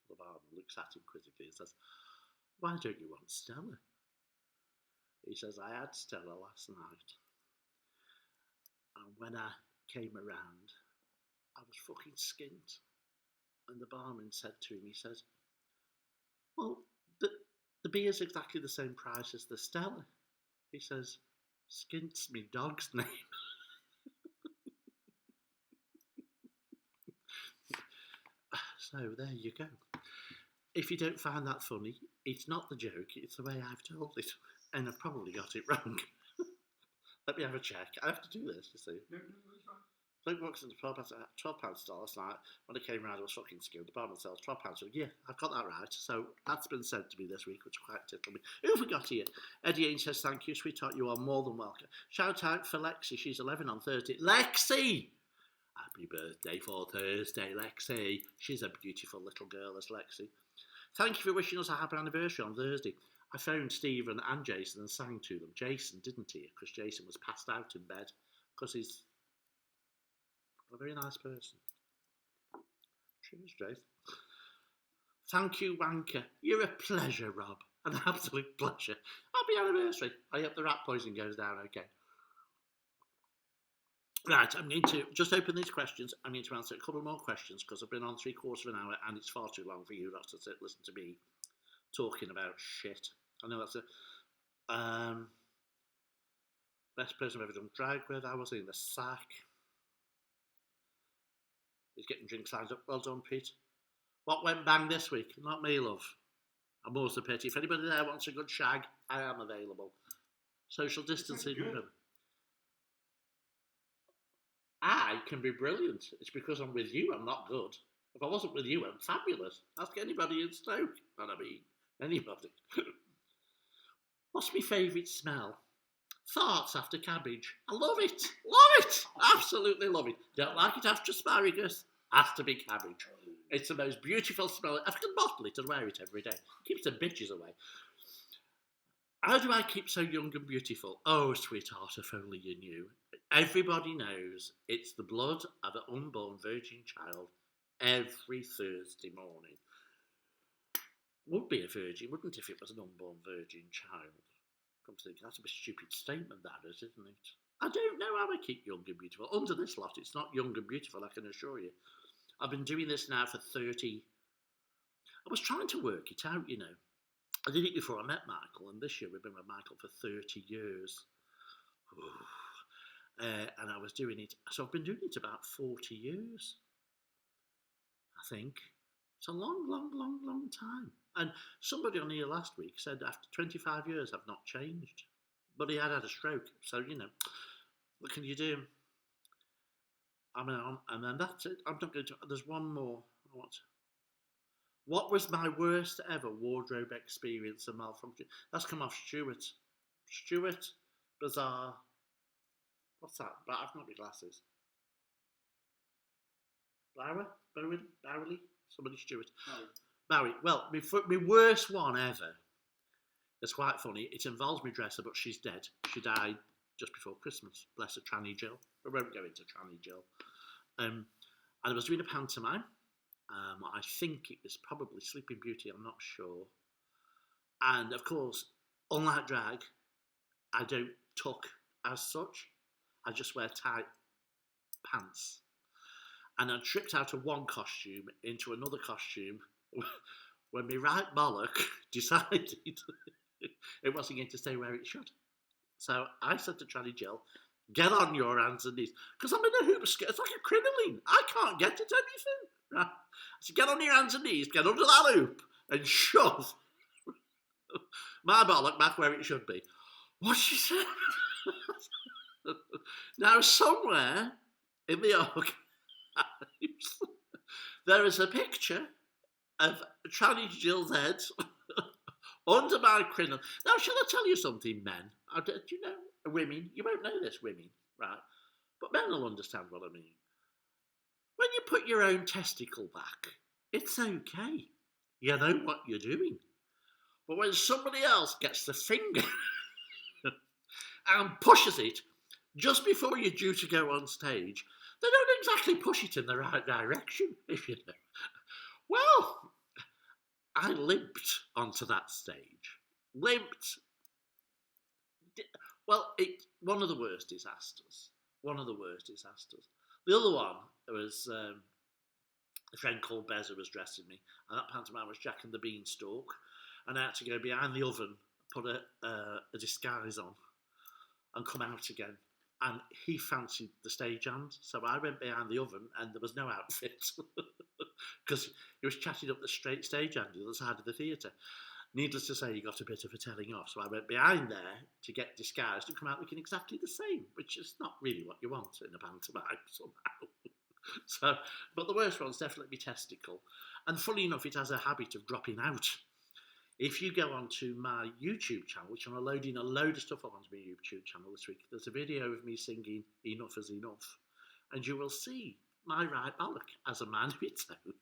Speaker 1: The barman looks at him quizzically and says, why don't you want Stella? He says, I had Stella last night. And when I came around, I was fucking skint. And the barman said to him, he says, well, the beer's exactly the same price as the Stella. He says, skint's me dog's name. So there you go. If you don't find that funny, it's not the joke, it's the way I've told it. And I've probably got it wrong. Let me have a check. I have to do this, you see.
Speaker 2: No, it's fine.
Speaker 1: Bloke walks into the pub, I said, £12 store last night. When I came round, I was fucking skilled. The barman sells £12. So, yeah, I've got that right. So that's been said to me this week, which quite tickled me. Who have we got here? Eddie Ains says, thank you, sweetheart. You are more than welcome. Shout out for Lexi. She's 11 on Thursday. Lexi! Happy birthday for Thursday, Lexi. She's a beautiful little girl, as Lexi. Thank you for wishing us a happy anniversary on Thursday. I phoned Stephen and Jason and sang to them. Jason didn't hear, because Jason was passed out in bed, because he's a very nice person. Cheers, Jason. Thank you, Wanker. You're a pleasure, Rob. An absolute pleasure. Happy anniversary. I hope the rat poison goes down okay. Right, I'm going to just open these questions. I'm going to answer a couple more questions because I've been on 3/4 of an hour and it's far too long for you lot to listen to me talking about shit. I know that's a best person I've ever done drag with. I was in the sack. He's getting drink signs up. Well done, Pete. What went bang this week? Not me, love. I'm always the pity. If anybody there wants a good shag, I am available. Social distancing. I can be brilliant. It's because I'm with you, I'm not good. If I wasn't with you, I'm fabulous. Ask anybody in Stoke. And I mean, anybody. What's my favourite smell? Farts after cabbage. I love it. Love it. Absolutely love it. Don't like it after asparagus. Has to be cabbage. It's the most beautiful smell. If I can bottle it and wear it every day. Keeps the bitches away. How do I keep so young and beautiful? Oh, sweetheart, if only you knew. Everybody knows it's the blood of an unborn virgin child every Thursday morning. Would be a virgin, wouldn't it, if it was an unborn virgin child? Come to think, that's a stupid statement, that is, isn't it? I don't know how I keep young and beautiful. Under this lot, it's not young and beautiful, I can assure you. I've been doing this now for 30... I was trying to work it out, you know. I did it before I met Michael, and this year we've been with Michael for 30 years. And I was doing it, so I've been doing it about 40 years, I think. It's a long, long, long, long time. And somebody on here last week said after 25 years I've not changed. But he had a stroke, so, you know, what can you do? I mean, and then that's it. I'm not going to, there's one more. What was my worst ever wardrobe experience and malfunction? That's come off Stuart. Stuart, bizarre. What's that? But I've not my glasses. Bowerly? Somebody Stuart. Barry. Well, my worst one ever. It's quite funny. It involves my dresser, but she's dead. She died just before Christmas. Bless her, Tranny Jill. I won't go into Tranny Jill. And I was doing a pantomime. I think it was probably Sleeping Beauty, I'm not sure. And of course, unlike drag, I don't tuck as such. I just wear tight pants. And I tripped out of one costume into another costume when my right bollock decided it wasn't going to stay where it should. So I said to Tranny Jill, get on your hands and knees. Because I'm in a hoop skirt. It's like a crinoline. I can't get at anything. Right? I said, get on your hands and knees, get under that hoop and shove my bollock back where it should be. What she said? Now, somewhere in the archives, there is a picture of Tranny Jill's head under my crinoline. Now, shall I tell you something, men? Do you know, women? You won't know this, women, right? But men will understand what I mean. When you put your own testicle back, it's okay. You know what you're doing. But when somebody else gets the finger and pushes it just before you're due to go on stage, they don't exactly push it in the right direction, if you know. Well, I limped onto that stage. Limped. Well, one of the worst disasters. One of the worst disasters. The other one was a friend called Bez who was dressing me, and that pantomime was Jack and the Beanstalk, and I had to go behind the oven, put a disguise on, and come out again. And he fancied the stagehand, so I went behind the oven, and there was no outfit because he was chatting up the straight stagehand the other side of the theatre. Needless to say, he got a bit of a telling off, so I went behind there to get disguised and come out looking exactly the same, which is not really what you want in a pantomime somehow. But the worst one's definitely my testicle. And funny enough, it has a habit of dropping out. If you go onto my YouTube channel, which I'm loading a load of stuff up onto my YouTube channel this week, there's a video of me singing Enough is Enough, and you will see my right bollock as a man of its own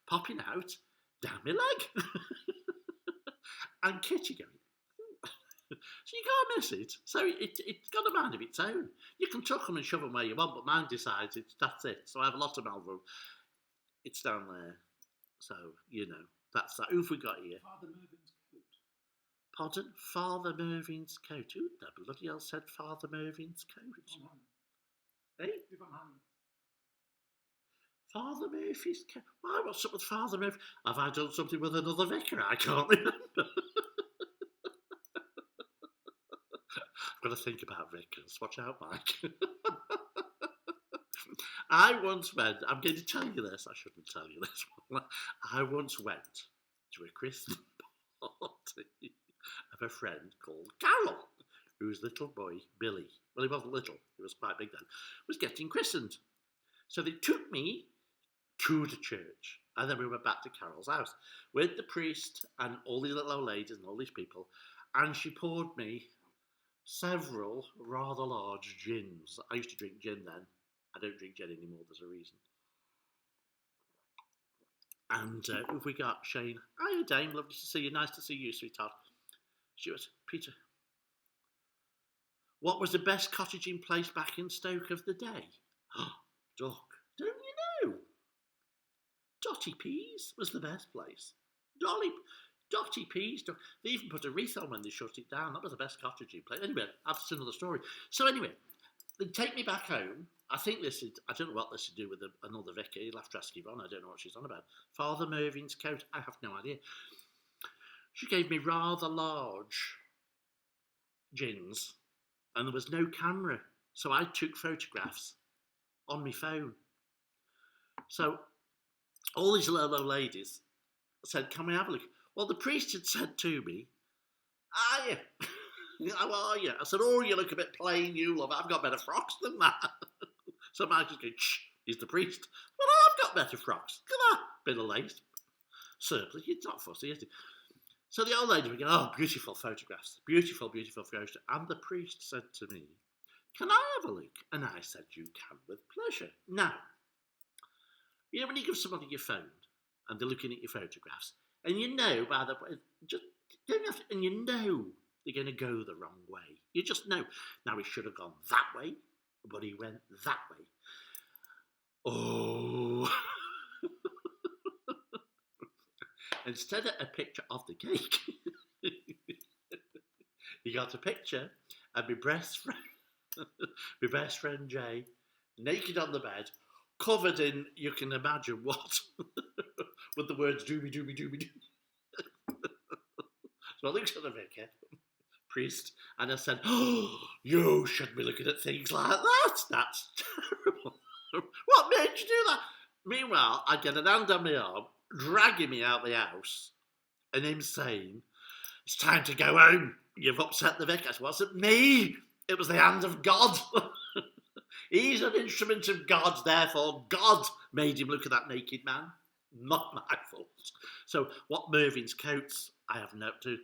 Speaker 1: popping out down my leg. And Kitty going, so you can't miss it. So it's got a mind of its own. You can tuck them and shove them where you want, but mine decides that's it. So I have a lot of Malvo. It's down there. So, you know, that's that. Who've we got here?
Speaker 2: Father Mervin's coat.
Speaker 1: Pardon? Father Mervin's coat. Who the bloody hell said Father Mervin's coat? Hey?
Speaker 2: If I'm hanging.
Speaker 1: Father Murphy's coat. Why? What's up with Father Murphy? Have I done something with another vicar? I can't remember. I've got to think about vicars. Watch out, Mike. I once went, I'm going to tell you this, I shouldn't tell you this. I once went to a Christmas party of a friend called Carol, whose little boy, Billy, well, he wasn't little, he was quite big then, was getting christened. So they took me to the church, and then we went back to Carol's house with the priest and all these little old ladies and all these people, and she poured me several rather large gins. I used to drink gin then. I don't drink gin anymore, there's a reason. And who've we got? Shane. Hiya, Dame, lovely to see you. Nice to see you, sweetheart. Stuart, Peter. What was the best cottaging place back in Stoke of the day? Duck. Don't you know? Dotty Peas was the best place. Dotty Peas. They even put a wreath on when they shut it down. That was the best cottaging place. Anyway, that's another story. So anyway, they take me back home. I think this is, I don't know what this to do with another vicar. You'll have to ask Yvonne. I don't know what she's on about. Father Mervin's coat. I have no idea. She gave me rather large gins, and there was no camera. So I took photographs on my phone. So all these little ladies said, can we have a look? Well, the priest had said to me, are you? How are you? I said, oh, you look a bit plain, you love. I've got better frocks than that. So I just go, shh, he's the priest. Well, I've got better frocks. Look at that. Bit of lace. Surplus. It's not fussy, is it? So the old lady would go, oh, beautiful photographs. Beautiful, beautiful photographs. And the priest said to me, can I have a look? And I said, you can with pleasure. Now, you know when you give somebody your phone and they're looking at your photographs, and you know by the way, just don't have to, and you know they're going to go the wrong way. You just know. Now he should have gone that way, but he went that way. Oh, instead of a picture of the cake, he got a picture of my best friend Jay, naked on the bed, covered in, you can imagine what, with the words "dooby dooby dooby doo." So I looked at the vicar, priest, and I said, "Oh, you shouldn't be looking at things like that. That's terrible. What made you do that?" Meanwhile, I get an hand on my arm, dragging me out the house, and him saying, "It's time to go home. You've upset the vicar." It wasn't me. It was the hand of God. He's an instrument of God, therefore God made him look at that naked man. Not my fault. So what Mervyn's coats, I have no to.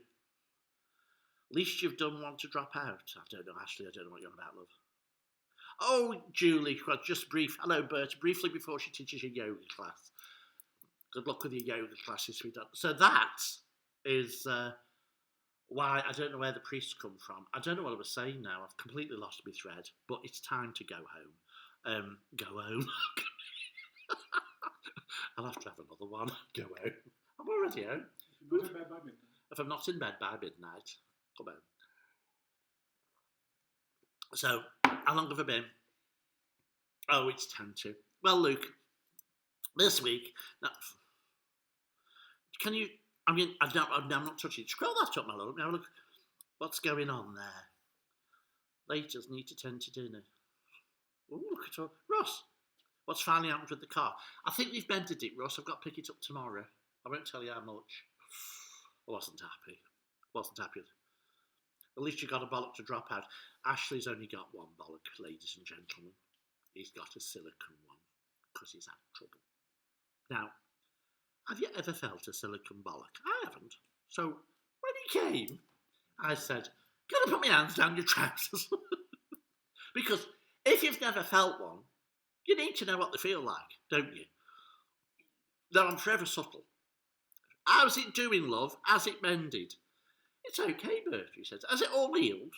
Speaker 1: Least you've done one to drop out. I don't know, Ashley, I don't know what you're on about, love. Oh, Julie, just brief. Hello, Bert. Briefly before she teaches your yoga class. Good luck with your yoga classes, sweetheart. So that is why I don't know where the priests come from. I don't know what I was saying now. I've completely lost my thread. But it's time to go home. Go home. I'll have to have another one. Go home. I'm already home. If I'm not in bed by midnight, come home. So, how long have I been? Oh, it's 10 to. Well, Luke, this week, now, can you, I mean, I'm not touching it. Scroll that up, my love. Now look, what's going on there? Laters need to tend to dinner. Oh, look at all. Ross, what's finally happened with the car? I think they've mended it, Ross. I've got to pick it up tomorrow. I won't tell you how much. I wasn't happy. At least you got a bollock to drop out. Ashley's only got one bollock, ladies and gentlemen. He's got a silicone one because he's had trouble. Now, have you ever felt a silicone bollock? I haven't. So when he came, I said, "Gotta put my hands down your trousers." Because if you've never felt one, you need to know what they feel like, don't you? Now, I'm forever subtle. How's it doing, love? Has it mended? It's okay, Bert, he says. Has it all healed?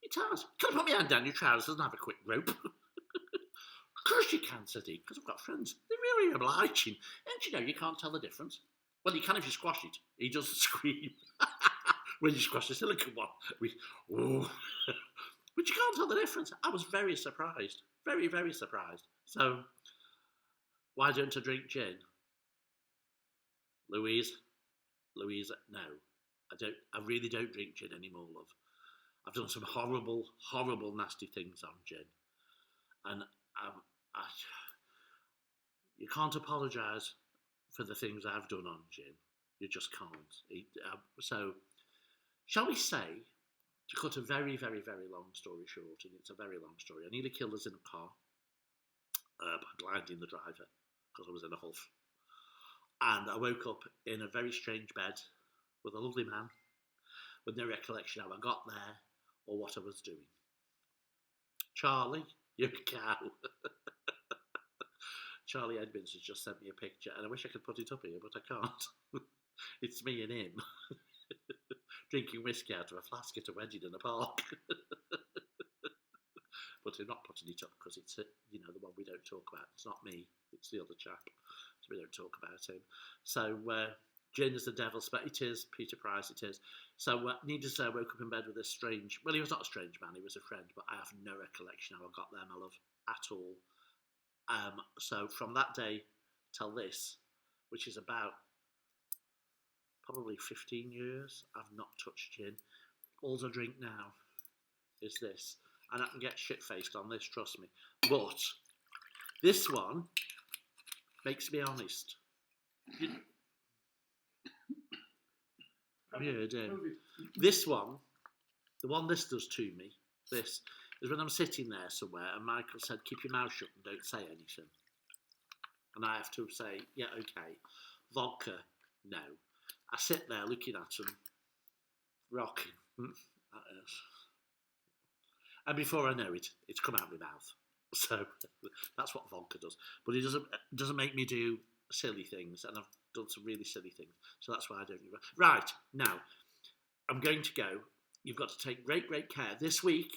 Speaker 1: It has. Can I put my hand down your trousers and have a quick rope? Of course you can, said he, because I've got friends. They're really obliging. And you know, you can't tell the difference. Well, you can if you squash it. He doesn't scream. When you squash the silicone one. Oh. But you can't tell the difference. I was very surprised. Very, very surprised. So, why don't I drink gin? Louise, no. I really don't drink gin anymore, love. I've done some horrible, horrible, nasty things on gin. And you can't apologise for the things I've done on gin. You just can't. So, shall we say, to cut a very, very, very long story short, and it's a very long story, I nearly killed us in a car by blinding the driver because I was in a huff. And I woke up in a very strange bed with a lovely man with no recollection how I got there or what I was doing. Charlie, you're a cow. Charlie Edmonds has just sent me a picture, and I wish I could put it up here, but I can't. It's me and him drinking whiskey out of a flask at a wedding in a park. But I'm not putting it up because it's, the one we don't talk about. It's not me, it's the other chap. So we don't talk about him. So, gin is the devil's, but it is, Peter Price it is. So, needless to say, I woke up in bed with this strange, well, he was not a strange man, he was a friend, but I have no recollection how I got there, my love, at all. So, from that day till this, which is about probably 15 years, I've not touched gin. All I drink now is this. And I can get shit-faced on this, trust me. But this one makes me honest. This one, the one this does to me, this, is when I'm sitting there somewhere and Michael said, keep your mouth shut and don't say anything. And I have to say, yeah, okay. Vodka, no. I sit there looking at them, rocking. That is. And before I know it, it's come out of my mouth. So that's what vodka does. But it doesn't make me do silly things, and I've done some really silly things. So that's why I don't do it. Right, now, I'm going to go. You've got to take great, great care. This week,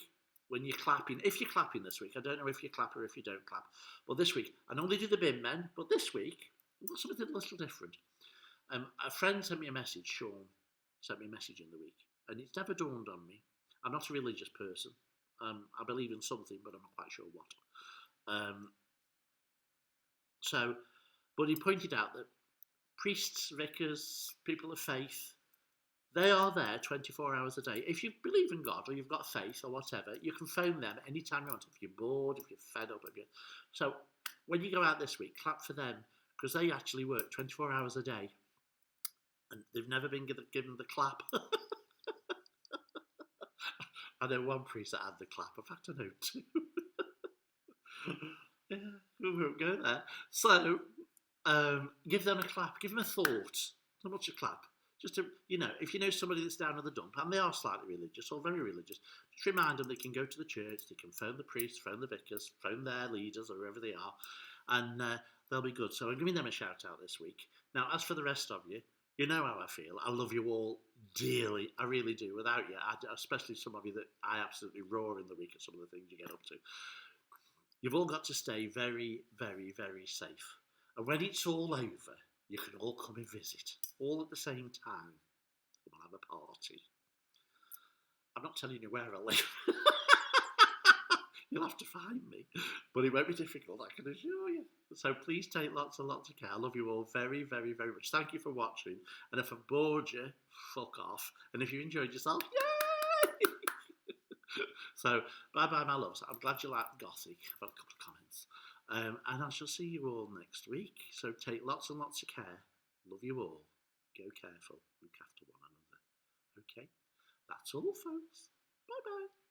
Speaker 1: when you're clapping, if you're clapping this week, I don't know if you clap or if you don't clap, but this week, I normally do the bin men, but this week, I've got something a little different. A friend sent me a message, Sean sent me a message in the week, and it's never dawned on me. I'm not a religious person. I believe in something, but I'm not quite sure what. But he pointed out that priests, vicars, people of faith, they are there 24 hours a day. If you believe in God or you've got faith or whatever, you can phone them anytime you want. If you're bored, if you're fed up. So when you go out this week, clap for them, because they actually work 24 hours a day. And they've never been given the clap. I know one priest that had the clap. In fact, I know two. Yeah, we won't go there. So give them a clap. Give them a thought. Not much a clap. Just to, if you know somebody that's down at the dump, and they are slightly religious or very religious, just remind them they can go to the church, they can phone the priests, phone the vicars, phone their leaders or whoever they are, and they'll be good. So I'm giving them a shout out this week. Now, as for the rest of you, you know how I feel. I love you all dearly. I really do. Without you, especially some of you that I absolutely roar in the week at some of the things you get up to. You've all got to stay very, very, very safe. And when it's all over, you can all come and visit, all at the same time. We'll have a party. I'm not telling you where I live. You'll have to find me. But it won't be difficult, I can assure you. So please take lots and lots of care. I love you all very, very, very much. Thank you for watching. And if I've bored you, fuck off. And if you enjoyed yourself, yay! So, bye-bye, my loves. I'm glad you liked Gothic. I've had a couple of comments. And I shall see you all next week. So take lots and lots of care. Love you all. Go careful. Look after one another. Okay? That's all, folks. Bye-bye.